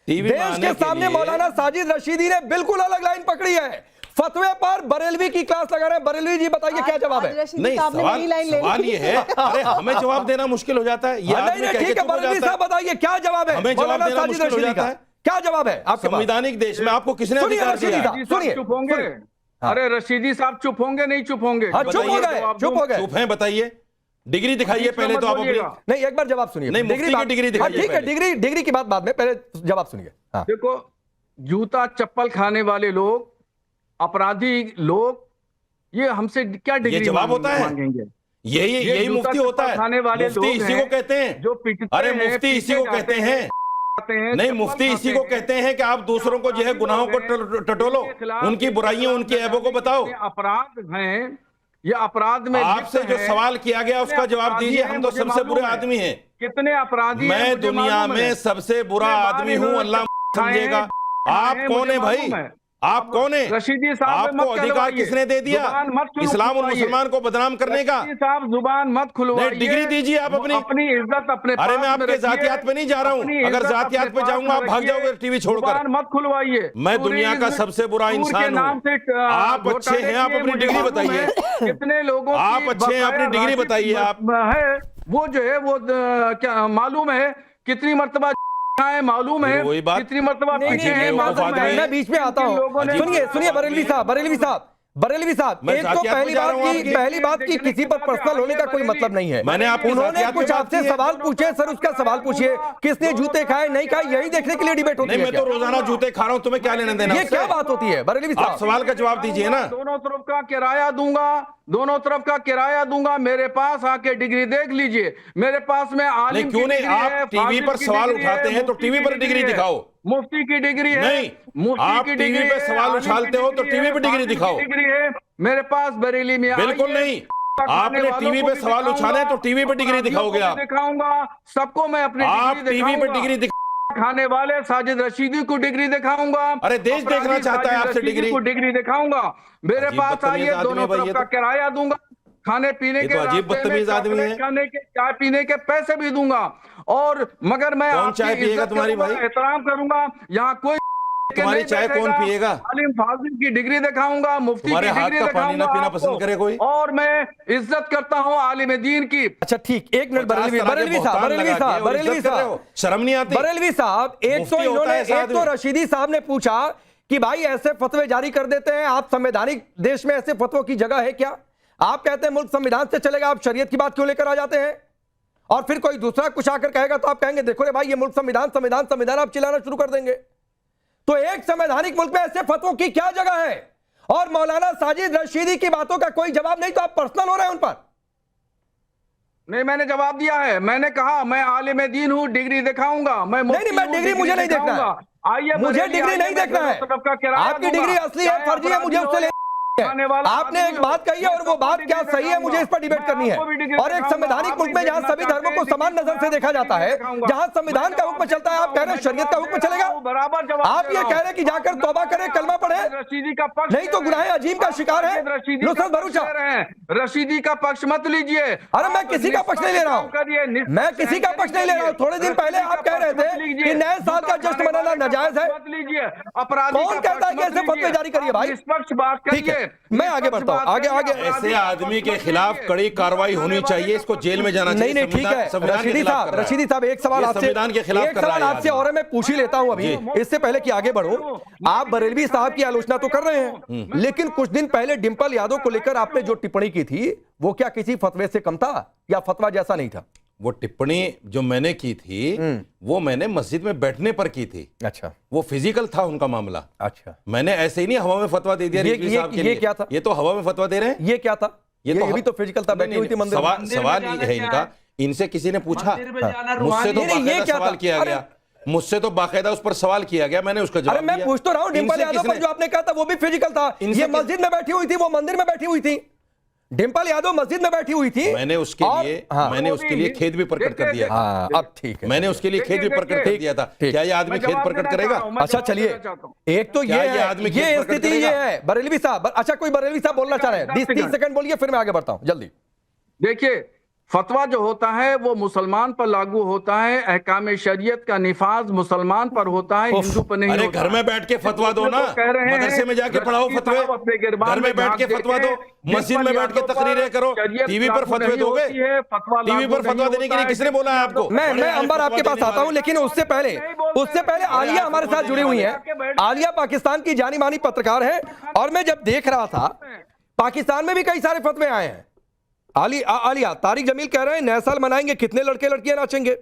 देश के सामने मौलाना साजिद रशीदी ने बिल्कुल अलग लाइन पकड़ी है। फतवे पर बरेलवी की क्लास लगा रहे हैं। बरेलवी जी बताइए क्या जवाब है? नहीं, सवाल ये है, अरे हमें जवाब देना मुश्किल हो जाता है। नहीं ठीक है, बरेलवी साहब बताइए क्या जवाब है? हमें जवाब देना मुश्किल हो जाता है। क्या जवाब है आपके? संवैधानिक देश में आपको किसने अधिकार दिया? सुनिए, चुप होंगे? अरे रशीदी साहब चुप होंगे? नहीं चुप होंगे? चुप हो गए, चुप हो गए। चुप हैं, बताइए। डिग्री दिखाइए पहले तो आप अपनी। नहीं, एक बार जवाब सुनिए। नहीं, मुफ्ती की डिग्री दिखाइए। ठीक है, डिग्री की बात बाद में, पहले जवाब सुनिए। देखो, जूता चप्पल खाने वाले लोग, अपराधी लोग, ये हमसे क्या डिग्री जवाब होता है? यही मुफ्ती होता है। खाने वाले मुफ्ती इसी को कहते हैं जो पिटते अरे मुफ्ती इसी को कहते हैं। नहीं, मुफ्ती इसी को कहते हैं कि आप दूसरों को जो है गुनाहों को टटोलो, उनकी बुराइयों, उनकी ऐबों को बताओ। अपराध हैं, ये अपराध में आपसे जो सवाल किया गया उसका जवाब दीजिए। हम तो सबसे बुरे आदमी हैं। कितने अपराधी? मैं दुनिया में सबसे बुरा आदमी हूँ, अल्लाह समझेगा। आप कौन है भाई? आप कौन है? रशीदी साहब, आपको अधिकार किसने दे दिया इस्लाम और मुसलमान को बदनाम करने का? साहब जुबान मत खुलवाइए। डिग्री दीजिए आप अपनी इज्जत अपने। अरे मैं आपके जातियात पे नहीं जा रहा हूँ। अगर जातियात पे जाऊंगा आप भाग जाओगे टीवी छोड़कर। मत खुलवाइए। मैं दुनिया का सबसे बुरा इंसान हूँ। आप अच्छे हैं, आप अपनी डिग्री बताइए। कितने लोगों आप अच्छे हैं, अपनी डिग्री बताइए। आप है वो जो है वो क्या मालूम है कितनी मर्तबा है? मालूम है वही बात। कितनी मर्तबा? मैं बीच में आता हूँ। सुनिए बरेलवी साहब, एक तो पहली बात की किसी पर पर्सनल होने का कोई मतलब नहीं है। मैंने उन्होंने कुछ आपसे सवाल पूछे, सर उसका सवाल पूछिए। किसने जूते खाए नहीं खाए, यही देखने के लिए डिबेट होती है। मैं तो रोजाना जूते खा रहा हूँ, तुम्हें क्या लेना देना? ये क्या बात होती है बरेलवी साहब? आप सवाल का जवाब दीजिए ना। दोनों तरफ का किराया दूंगा, दोनों तरफ का किराया दूंगा। मेरे पास आके डिग्री देख लीजिए। मेरे पास में आलिम क्यों नहीं? आप टीवी पर सवाल उठाते हैं तो टीवी पर डिग्री दिखाओ। मुफ्ती की डिग्री है। नहीं, आप टीवी पे सवाल उछालते हो तो टीवी पे डिग्री दिखाओ। डिग्री है मेरे पास बरेली में। बिल्कुल नहीं, आपने टीवी पे सवाल उछाले तो टीवी पे डिग्री दिखाओगे। आप दिखाऊंगा सबको, मैं अपनी आप टीवी पे डिग्री खाने वाले साजिद रशीदी को डिग्री दिखाऊंगा। अरे देश देखना चाहता है आपसे डिग्री दिखाऊंगा। मेरे पास आइए, दोनों तरफ का किराया दूंगा, खाने पीने के, अजीब बदतमीज आदमी है। खाने के, चाय पीने के पैसे भी दूंगा। और मगर मैं कौन चाय पिएगा तुम्हारी भाई? एहतराम करूंगा। यहाँ कोई तुम्हारी चाय कौन पिएगा? आलिम फाजिल की डिग्री दिखाऊंगा, मुफ्ती की डिग्री दिखाऊंगा। पीना पसंद करे कोई? और मैं इज्जत करता हूँ आलिम दीन की। अच्छा ठीक, एक मिनट बरेलवी साहब, शर्म नहीं आती? बरेलवी साहब, एक तो रशीदी साहब ने पूछा कि भाई ऐसे फतवे जारी कर देते हैं आप, संवैधानिक देश में ऐसे फतवों की जगह है क्या? आप कहते हैं मुल्क संविधान से चलेगा, आप शरीयत की बात क्यों लेकर आ जाते हैं? और फिर कोई दूसरा कुछ आकर कहेगा तो आप कहेंगे देखो रे भाई ये मुल्क संविधान, आप चिल्लाना शुरू कर देंगे। तो एक संवैधानिक मुल्क में ऐसे फतवों की क्या जगह है? और मौलाना साजिद रशीदी की बातों का कोई जवाब नहीं, तो आप पर्सनल हो रहे हैं उन पर। नहीं, मैंने जवाब दिया है। मैंने कहा मैं आलिम दीन हूं, डिग्री दिखाऊंगा। मैं डिग्री मुझे नहीं देखना है। आइए, मुझे डिग्री नहीं देखना है। आपकी डिग्री असली है, फर्जी है, मुझे उससे आपने एक बात कही है और वो बात क्या सही है, मुझे इस पर डिबेट करनी है। और एक संवैधानिक मुल्क में जहां सभी धर्मों को समान नजर से देखा जाता है, जहां संविधान का हुक्म चलता है, आप कह रहे हैं शरीयत का हुक्म चलेगा? आप ये कह रहे हैं कि जाकर तौबा करें, कलमा पढ़े, नहीं तो गुनाह अजीम का शिकार है। नुसरत भरूचा, रशीदी का पक्ष मत लीजिए। अरे मैं किसी का पक्ष नहीं ले रहा हूँ, मैं किसी का पक्ष नहीं ले रहा हूँ। थोड़े दिन पहले आप कह रहे थे कि नए साल का जश्न मनाना नाजायज है। कौन कहता है कि ऐसे फतवे जारी करिए भाई? निष्पक्ष बात करिए। मैं आगे बढ़ता हूं, आगे। ऐसे आदमी के खिलाफ कड़ी कार्रवाई होनी चाहिए, इसको जेल में जाना चाहिए। नहीं ठीक है रशीदी साहब, एक सवाल आपसे और मैं पूछ ही लेता हूं अभी, इससे पहले कि आगे बढ़ो। आप बरेलवी साहब की आलोचना तो कर रहे हैं, लेकिन कुछ दिन पहले डिंपल यादव को लेकर आपने जो टिप्पणी की थी वो क्या किसी फतवे से कम था या फतवा जैसा नहीं था? वो टिप्पणी जो मैंने की थी वो मैंने मस्जिद में बैठने पर की थी। अच्छा, वो फिजिकल था उनका मामला। अच्छा, मैंने ऐसे ही नहीं हवा में फतवा दे दिया। ये क्या था? ये तो हवा में फतवा दे रहे हैं। ये क्या था? ये भी तो फिजिकल था, बैठी हुई थी मंदिर में। सवाल ये है इनका, इनसे किसी ने पूछा, मुझसे तो बाकायदा सवाल किया गया, मुझसे तो बाकायदा उस पर सवाल किया गया, मैंने उसका जवाब दिया। मैं पूछ तो रहा हूं, डिंपल यादव पर जो आपने कहा था वो भी फिजिकल था। ये मस्जिद में बैठी हुई थी, वो मंदिर में बैठी हुई थी। डिंपल यादव मस्जिद में बैठी हुई थी। मैंने उसके लिए खेद भी प्रकट कर दिया था। अब ठीक है, मैंने उसके लिए खेद भी प्रकट कर दिया था। क्या ये आदमी खेद प्रकट करेगा? अच्छा चलिए, एक तो ये स्थिति ये है बरेलवी साहब। अच्छा, कोई बरेलवी साहब बोलना चाह रहे हैं? 20-30 सेकंड बोलिए, फिर मैं आगे बढ़ता हूं जल्दी। देखिए, फतवा जो होता है वो मुसलमान पर लागू होता है, अहकाम शरीयत का निफाज मुसलमान पर होता है, हिंदू पर नहीं अरे होता। घर में बैठ के फतवा दो ना, मदरसे में जाके पढ़ाओ फतवे, घर में बैठ के फतवा दो, मस्जिद में बैठ के तकरीरें करो, टीवी पर फतवे दोगे? टीवी पर फतवा देने के लिए किसने बोला है आपको? मैं अंबर आपके पास आता हूं, लेकिन उससे पहले आलिया हमारे साथ जुड़ी हुई है। आलिया पाकिस्तान की जानी मानी पत्रकार है, और मैं जब देख रहा था पाकिस्तान में भी कई सारे फतवे आए हैं। आलिया, तारिक जमील कह रहे हैं नया साल मनाएंगे, कितने लड़के लड़कियां नाचेंगे।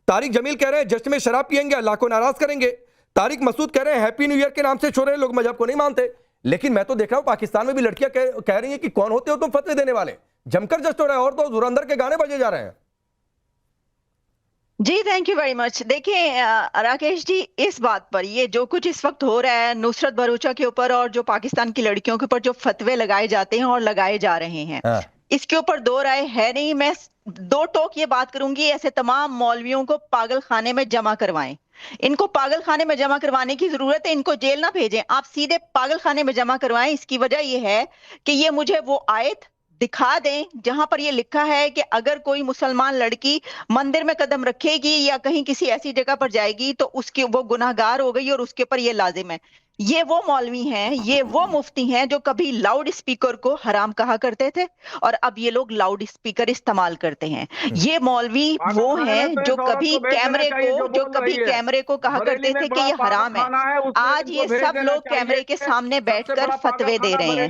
तारिक जमील कह रहे हैं जश्न में शराब पिएंगे, अल्लाह को नाराज करेंगे। तारिक मसूद कह रहे हैं हैप्पी न्यू ईयर के नाम से छोड़े लोग मजहब को नहीं मानते। लेकिन मैं तो देख रहा हूं पाकिस्तान में भी लड़कियां कह रही हैं कि कौन होते हो तुम फतवे देने वाले। जमकर जश्न हो रहा है, और तो धुरंधर के गाने बजे जा रहे हैं। जी थैंक यू वेरी मच। देखिए राकेश जी, इस बात पर ये जो कुछ इस वक्त हो रहा है नुसरत भरूचा के ऊपर और जो पाकिस्तान की लड़कियों के ऊपर जो फतवे लगाए जाते हैं और लगाए जा रहे हैं, इसके ऊपर दो राय है नहीं। मैं दो टोक ये बात करूंगी, ऐसे तमाम मौलवियों को पागल खाने में जमा करवाएं। इनको पागल खाने में जमा करवाने की जरूरत है, इनको जेल ना भेजें, आप सीधे पागल खाने में जमा करवाएं। इसकी वजह यह है कि ये मुझे वो आयत दिखा दें जहां पर ये लिखा है कि अगर कोई मुसलमान लड़की मंदिर में कदम रखेगी या कहीं किसी ऐसी जगह पर जाएगी तो उसकी वो गुनाहगार हो गई और उसके ऊपर ये लाजिम है। ये वो मौलवी हैं, ये वो मुफ्ती हैं जो कभी लाउड स्पीकर को हराम कहा करते थे और अब ये लोग लाउड स्पीकर इस्तेमाल करते हैं। ये मौलवी वो हैं जो कभी कैमरे को कहा करते थे कि ये हराम है। आज ये सब लोग कैमरे के सामने बैठकर फतवे दे रहे हैं।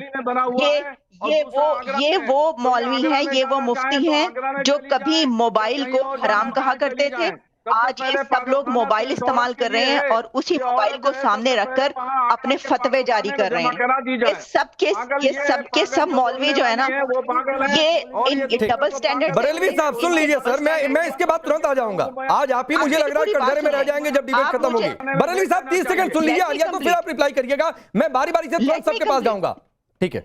ये वो मौलवी हैं, ये वो मुफ्ती हैं जो कभी मोबाइल को हराम कहा करते थे। आज ये सब लोग मोबाइल इस्तेमाल कर रहे हैं और उसी मोबाइल को सामने रखकर अपने फतवे जारी कर रहे हैं। ये सब मौलवी जो है ना, ये डबल स्टैंडर्ड। बरेलवी साहब सुन लीजिए सर, मैं इसके बाद तुरंत आ जाऊंगा। आज आप ही मुझे लग रहा है कटघरे में रह जाएंगे जब डिबेट खत्म होगी। बरेलवी साहब 30 सेकंड सुन लीजिए आलिया को, फिर आप रिप्लाई करिएगा। मैं बारी बारी से तुरंत सबके पास जाऊंगा, ठीक है?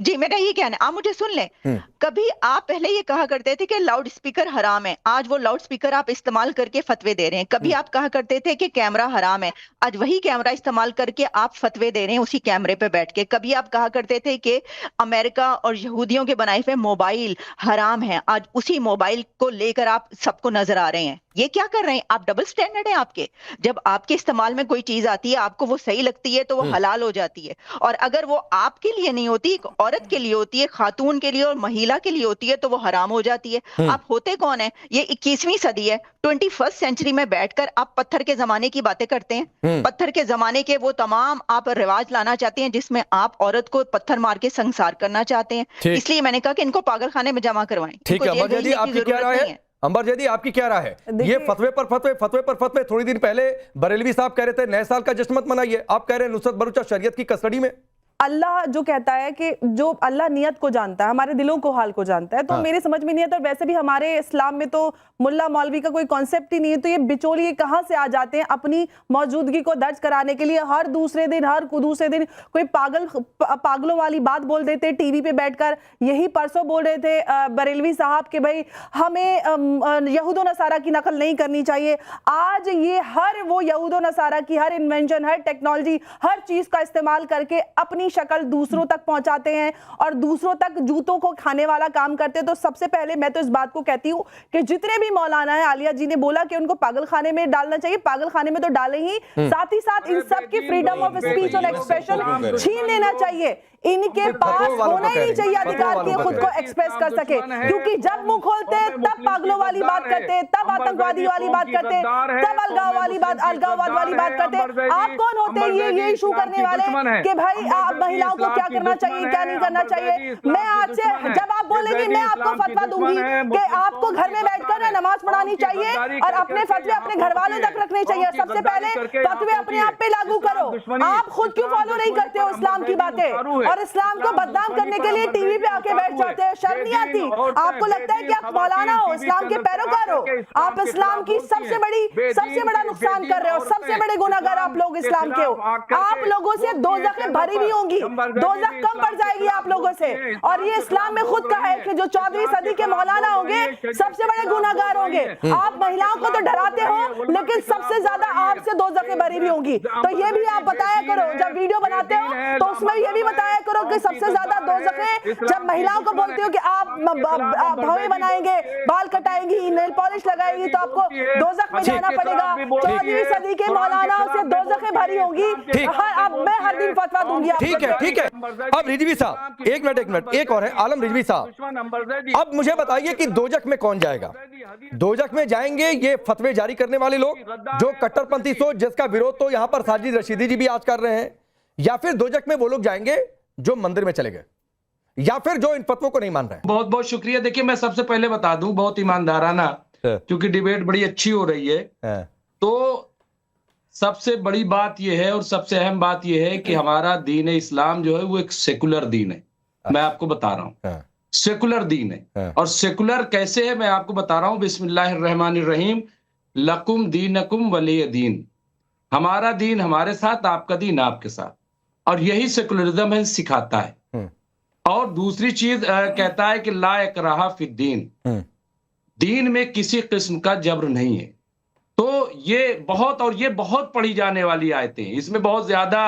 जी मेरा ये कहना है, आप मुझे सुन लें। कभी आप पहले ये कहा करते थे कि लाउड स्पीकर हराम है, आज वो लाउड स्पीकर आप इस्तेमाल करके फतवे दे रहे हैं। कभी आप कहा करते थे कि कैमरा हराम है, आज वही कैमरा इस्तेमाल करके आप फतवे दे रहे हैं उसी कैमरे पे बैठ के। कभी आप कहा करते थे कि अमेरिका और यहूदियों के बनाए हुए मोबाइल हराम है, आज उसी मोबाइल को लेकर आप सबको नजर आ रहे हैं। ये क्या कर रहे हैं आप? डबल स्टैंडर्ड है आपके। जब आपके इस्तेमाल में कोई चीज आती है, आपको वो सही लगती है तो वो हलाल हो जाती है, और अगर वो आपके लिए नहीं होती, एक औरत के लिए होती है, खातून के लिए और महिला के लिए होती है, तो वो हराम हो जाती है। आप होते कौन है? ये 21वीं सदी है, 21st सेंचुरी में बैठकर आप पत्थर के जमाने की बातें करते हैं। पत्थर के जमाने के वो तमाम आप रिवाज लाना चाहते हैं जिसमें आप औरत को पत्थर मार के संसार करना चाहते हैं। इसलिए मैंने कहा कि इनको पागल खाने में जमा करवाएं। ठीक है, अंबर जैदी आपकी क्या राय है? अंबर जैदी आपकी क्या राय है? ये फतवे पर फतवे। थोड़ी दिन पहले बरेलवी साहब कह रहे थे नए साल का जश्न मत मनाइए, आप कह रहे हैं नुसरत भरूचा शरीयत की कस्टडी में। अल्लाह जो कहता है कि जो अल्लाह नियत को जानता है, हमारे दिलों को हाल को जानता है, तो मेरे समझ में नहीं आता। वैसे भी हमारे इस्लाम में तो मुल्ला मौलवी का कोई कॉन्सेप्ट ही नहीं है, तो ये बिचौलिए कहाँ से आ जाते हैं अपनी मौजूदगी को दर्ज कराने के लिए। हर दूसरे दिन कोई पागलों वाली बात बोल देते हैं टीवी पे बैठकर। यही परसों बोल रहे थे बरेलवी साहब कि भाई हमें यहूदो नसारा की नकल नहीं करनी चाहिए। आज ये हर वो यहूदो नसारा की हर इन्वेंशन, हर टेक्नोलॉजी, हर चीज का इस्तेमाल करके अपनी शक्ल दूसरों तक पहुंचाते हैं और दूसरों तक जूतों को खाने वाला काम करते हैं। तो सबसे पहले मैं तो इस बात को कहती हूं कि जितने भी मौलाना है, आलिया जी ने बोला कि उनको पागल खाने में डालना चाहिए, पागल खाने में तो डालें ही, साथ ही साथ इन सब की फ्रीडम ऑफ स्पीच और एक्सप्रेशन छीन लेना चाहिए। इनके पास होना ही नहीं चाहिए अधिकार कि खुद को एक्सप्रेस कर सके, क्योंकि जब मुंह खोलते हैं तब पागलों वाली बात करते हैं, तब आतंकवादी वाली बात करते हैं, तब अलगाववाद वाली बात करते हैं। आप कौन होते हैं ये इशू करने वाले कि भाई आप महिलाओं को क्या करना चाहिए, क्या नहीं करना चाहिए? मैं आज से जब आप बोलेंगे मैं आपको फतवा दूंगी कि आपको घर में बैठकर नमाज पढ़ानी चाहिए और अपने फतवे अपने घर वालों तक रखने चाहिए। सबसे पहले फतवे अपने आप पे लागू करो। आप खुद क्यों फॉलो नहीं करते हो इस्लाम की बातें और इस्लाम को बदनाम करने के लिए टीवी पे आके बैठ जाते हैं? शर्म नहीं आती? आपको लगता है कि आप मौलाना हो, इस्लाम के पैरोकार हो? आप इस्लाम की सबसे बड़ा नुकसान कर रहे हो, सबसे बड़े गुनाहगार आप लोग इस्लाम के हो। आप लोगों से दोज़ख भरी भी होंगी, दोज़ख कम पड़ जाएगी आप लोगों से, और ये इस्लाम में खुद है कि जो 14वीं सदी के मौलाना होंगे सबसे बड़े गुनाहगार होंगे। आप महिलाओं को तो डराते हो, लेकिन सबसे ज्यादा आपसे दोज़खें भरी भी होंगी। तो ये भी आप बताया करो, जब वीडियो बनाते हो तो उसमें ये भी बताया करो कि सबसे ज्यादा दोज़खें जब महिलाओं को बोलते हो कि आप भवें बनाएंगे, बाल कटाएंगी, नेल पॉलिश लगाएंगी, तो आपको दोज़ख में जाना पड़ेगा। 14वीं सदी के मौलानाओं से दोज़खें भरी होंगी। अब मैं हर दिन फतवा दूंगी। ठीक है, ठीक है। अब रिजवी साहब एक मिनट, एक और है आलम रिजवी साहब, अब मुझे बताइए कि दोजख में कौन जाएगा? दोजख में जाएंगे ये फतवे जारी करने वाले लोग जो कट्टरपंथी सोच जिसका विरोध तो यहां पर साजिद रशीदी जी भी आज कर रहे हैं, या फिर दोजख में वो लोग जाएंगे जो मंदिर में चले गए, या फिर जो इन फतवों को नहीं मान रहे? बहुत बहुत शुक्रिया। देखिए, मैं सबसे पहले बता दूं, बहुत ईमानदाराना, क्योंकि डिबेट बड़ी अच्छी हो रही है, तो सबसे बड़ी बात यह है और सबसे अहम बात यह है कि हमारा दीन इस्लाम जो है वो एक सेकुलर दीन है। मैं आपको बता रहा हूं, सेकुलर दीन है। और सेकुलर कैसे है मैं आपको बता रहा हूं। बिस्मिल्लाहिर्रहमानिर्रहीम, लकुम दीनकुम वलिय दीन। हमारा दीन हमारे साथ, आपका दीन आपके साथ, और यही सेकुलरिज्म है, सिखाता है। और दूसरी चीज कहता है कि ला इकराहा फिद्दीन, दीन में किसी किस्म का जबर नहीं है। तो ये बहुत पढ़ी जाने वाली आयतें हैं, इसमें बहुत ज्यादा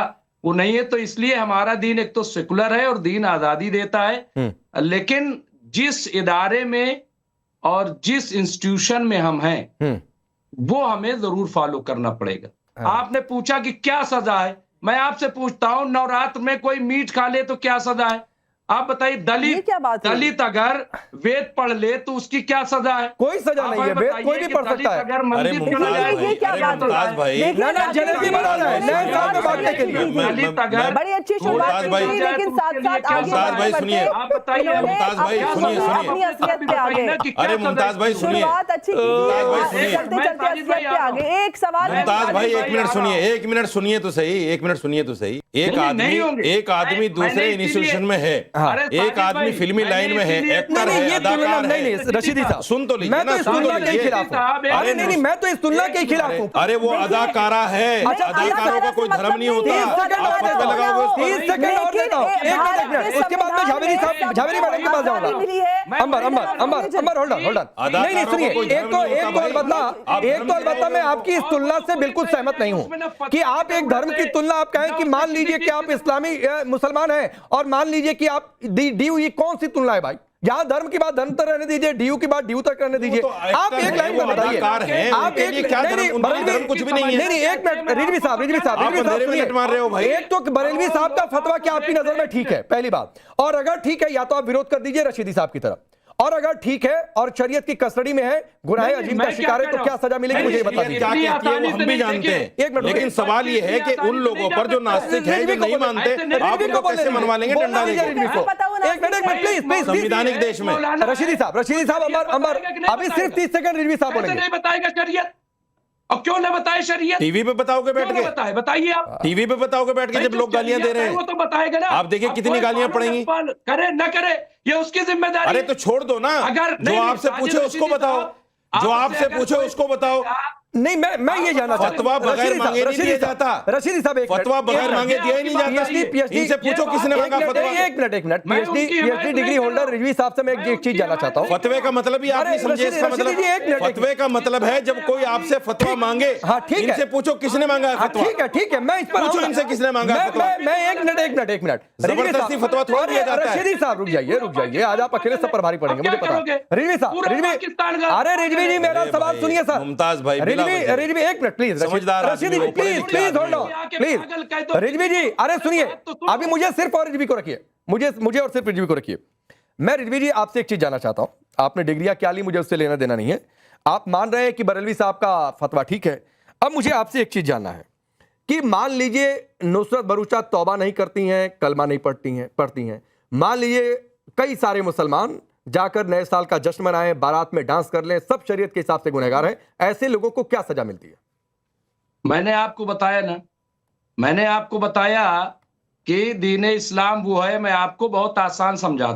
वो नहीं है। तो इसलिए हमारा दीन एक तो सेकुलर है और दीन आजादी देता है, लेकिन जिस इदारे में और जिस इंस्टीट्यूशन में हम हैं वो हमें जरूर फॉलो करना पड़ेगा। आपने पूछा कि क्या सजा है, मैं आपसे पूछता हूं, नवरात्र में कोई मीट खा ले तो क्या सजा है? आप बताइए, दलित अगर वेद पढ़ ले तो उसकी क्या सजा है? कोई सजा नहीं है, वेद कोई भी पढ़ सकता है। अगर मंदिर जलेबी बना रहा है नए साल में बांटने के लिए। बड़ी अच्छी शुरुआत की, लेकिन साथ-साथ आगे भाई सुनिए, आप बताइए, मुमताज भाई सुनिए, अपनी असलियत पे आगे। अरे मुमताज भाई सुनिए, शुरुआत अच्छी की, चलते असलियत पे आगे। एक सवाल मुमताज भाई एक मिनट सुनिए, एक मिनट सुनिए तो सही, एक मिनट सुनिए तो सही। एक आदमी दूसरे इंस्टीट्यूशन में है, एक आदमी फिल्मी लाइन में है, एक्टर है, अदाकार है। रशीदी साहब सुन तो लीजिए मैं तो ना, इस सुन तो तुलना के लीजिए। खिलाफ हूं। अरे नहीं, मैं तो इस तुलना के खिलाफ हूं। अरे वो अदाकारा है, अदाकारों का कोई धर्म नहीं होता। 30 सेकंड और देता हूं, एक मिनट, उसके बाद मैं झावेरी मैडम के पास जाऊंगा। अंबर होल्ड ऑन। नहीं सुनिए, एक तो अलबत्ता मैं आपकी इस तुलना से बिल्कुल सहमत नहीं हूं कि आप एक धर्म की तुलना आप कहें कि मान लीजिए कि आप इस्लामी मुसलमान हैं और मान लीजिए कि आप डीयू, ये कौन सी तुलना है भाई? यहां धर्म की बात धर्म तक रहने दीजिए, डीयू की बात डीयू तक रहने दीजिए। आप एक लाइन में बताइए, आप एक धर्म कुछ भी नहीं है। नहीं एक मिनट, रिजवी साहब मार रहे हो भाई। एक तो बरेलवी साहब का फतवा क्या आपकी नजर में ठीक है, पहली बात, और अगर ठीक है या तो आप विरोध कर दीजिए रशीदी साहब की तरफ, और अगर ठीक है और शरीयत की कस्टडी में है, गुनाह अजीम का शिकार है, तो क्या सजा मिलेगी मुझे बता दीजिए। क्या कहती है वो हम भी जानते हैं, लेकिन सवाल ये है कि उन लोगों पर जो नास्तिक है, जो नहीं मानते, आप उनको कैसे मनवा लेंगे डंडा लेके? एक मिनट प्लीज, संविधानिक देश में। रशीदी साहब अंबर अभी सिर्फ 30 सेकंड रिजवी साहब बोलेंगे। नहीं बताएगा शरीयत, और क्यों न बताए शरीयत? टीवी पे बताओगे बैठ के? बताइए आप टीवी पे बताओगे बैठ के जब लोग गालियां दे रहे हैं? वो तो बताएगा ना। आप देखिए कितनी गालियां पड़ेंगी। करे न करे ये उसकी जिम्मेदारी। अरे तो छोड़ दो ना, अगर जो आपसे पूछे उसको बताओ, जो आपसे पूछे उसको बताओ। नहीं मैं ये जानना चाहता हूं, फतवा बगैर मांगे नहीं दिया जाता। रशीदी साहब फतवा बगैर मांगे दिया ही नहीं जाता। इनसे पूछो किसने मांगा फतवा। एक minute PhD degree holder Rizvi साहब से मैं एक चीज जानना चाहता हूं। फतवे का मतलब ही आप नहीं समझे इसका मतलब। फतवे का मतलब है जब कोई आपसे फतवा मांगे, इनसे पूछो किसने मांगा है फतवा। ठीक है मैं इस पर पूछो इनसे किसने मांगा है फतवा। मैं एक मिनट जबरदस्ती फतवा थोड़ा दिया जाता है। रशीदी साहब रुक जाइए, आज आप अकेले सब पर भारी पड़ेंगे मुझे पता है। रिजवी साहब, अरे रिजवी जी मेरा सवाल सुनिए सर। मुमताज भाई रिजवी एक minute please, Rashidi please hold on please. Rizvi ji अरे सुनिए, अभी मुझे सिर्फ और रिजवी को रखिए, मुझे और सिर्फ रिजवी को रखिए। मैं रिजवी जी आपसे एक चीज जानना चाहता हूं, आपने डिग्रियां क्या ली मुझे उससे लेना देना नहीं है। आप मान रहे हैं कि बरेलवी साहब का फतवा ठीक है। अब मुझे आपसे एक चीज जानना है कि मान लीजिए नुसरत भरूचा तौबा नहीं करती हैं, कलमा नहीं पढ़ती हैं, मान लीजिए कई सारे मुसलमान जाकर नए साल का जश्न मनाएं, बारात में डांस कर लें, सब शरीयत के हिसाब से गुनहगार हैं, ऐसे लोगों को क्या सजा मिलती है? मैंने आपको बताया ना, मैंने आपको बताया कि दीन इस्लाम वो है, मैं आपको बहुत आसान समझाता